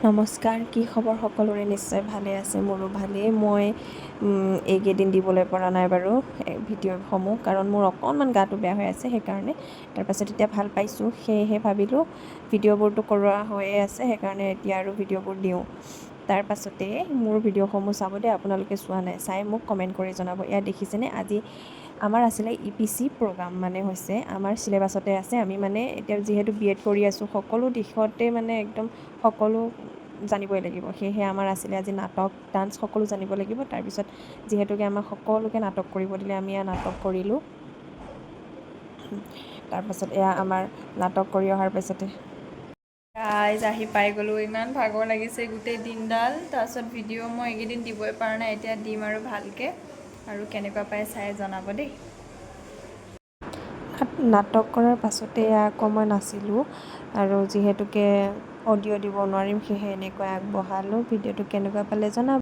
নমস্কাৰ, কি খবৰ সকলোৰে? নিশ্চয় ভালে আছে, মোৰো ভালেই। মই এইকেইদিন দিবলৈ পৰা নাই বাৰু ভিডিঅ'সমূহ, কাৰণ মোৰ অকণমান গাটো বেয়া হৈ আছে, সেইকাৰণে। তাৰপাছত এতিয়া ভাল পাইছোঁ, সেয়েহে ভাবিলোঁ ভিডিঅ'বোৰটো কৰোৱা হৈয়ে আছে, সেইকাৰণে এতিয়া আৰু ভিডিঅ'বোৰ দিওঁ। তাৰপাছতে মোৰ ভিডিঅ'সমূহ চাব দেই, আপোনালোকে চোৱা নাই, চাই মোক কমেণ্ট কৰি জনাব। এয়া দেখিছেনে, আজি আমাৰ আছিলে EPC প্ৰগ্ৰাম, মানে হৈছে আমাৰ চিলেবাছতে আছে। আমি মানে এতিয়া যিহেতু BEd কৰি আছোঁ, সকলো দিশতে মানে একদম সকলো জানিবই লাগিব, সেয়েহে আমাৰ আছিলে আজি নাটক, ডান্স সকলো জানিব লাগিব। তাৰপিছত যিহেতুকে আমাক সকলোকে নাটক কৰিব দিলে, আমি এয়া নাটক কৰিলোঁ। তাৰপাছত এয়া আমাৰ নাটক কৰি অহাৰ পাছতে আহি পাই গ'লোঁ। ইমান ভাগৰ লাগিছে গোটেই দিনডাল। তাৰপাছত ভিডিঅ' মই এইকেইদিন দিবই পৰা নাই, এতিয়া দিম আৰু ভালকৈ। আৰু কেনেকুৱা পাই চাই জনাব দেই। নাটক কৰাৰ পাছতে আকৌ মই নাচিলোঁ, আৰু যিহেতুকে অডিঅ' দিব নোৱাৰিম, সেয়েহে এনেকৈ আগবঢ়ালোঁ। ভিডিঅ'টো কেনেকুৱা পালে জনাব।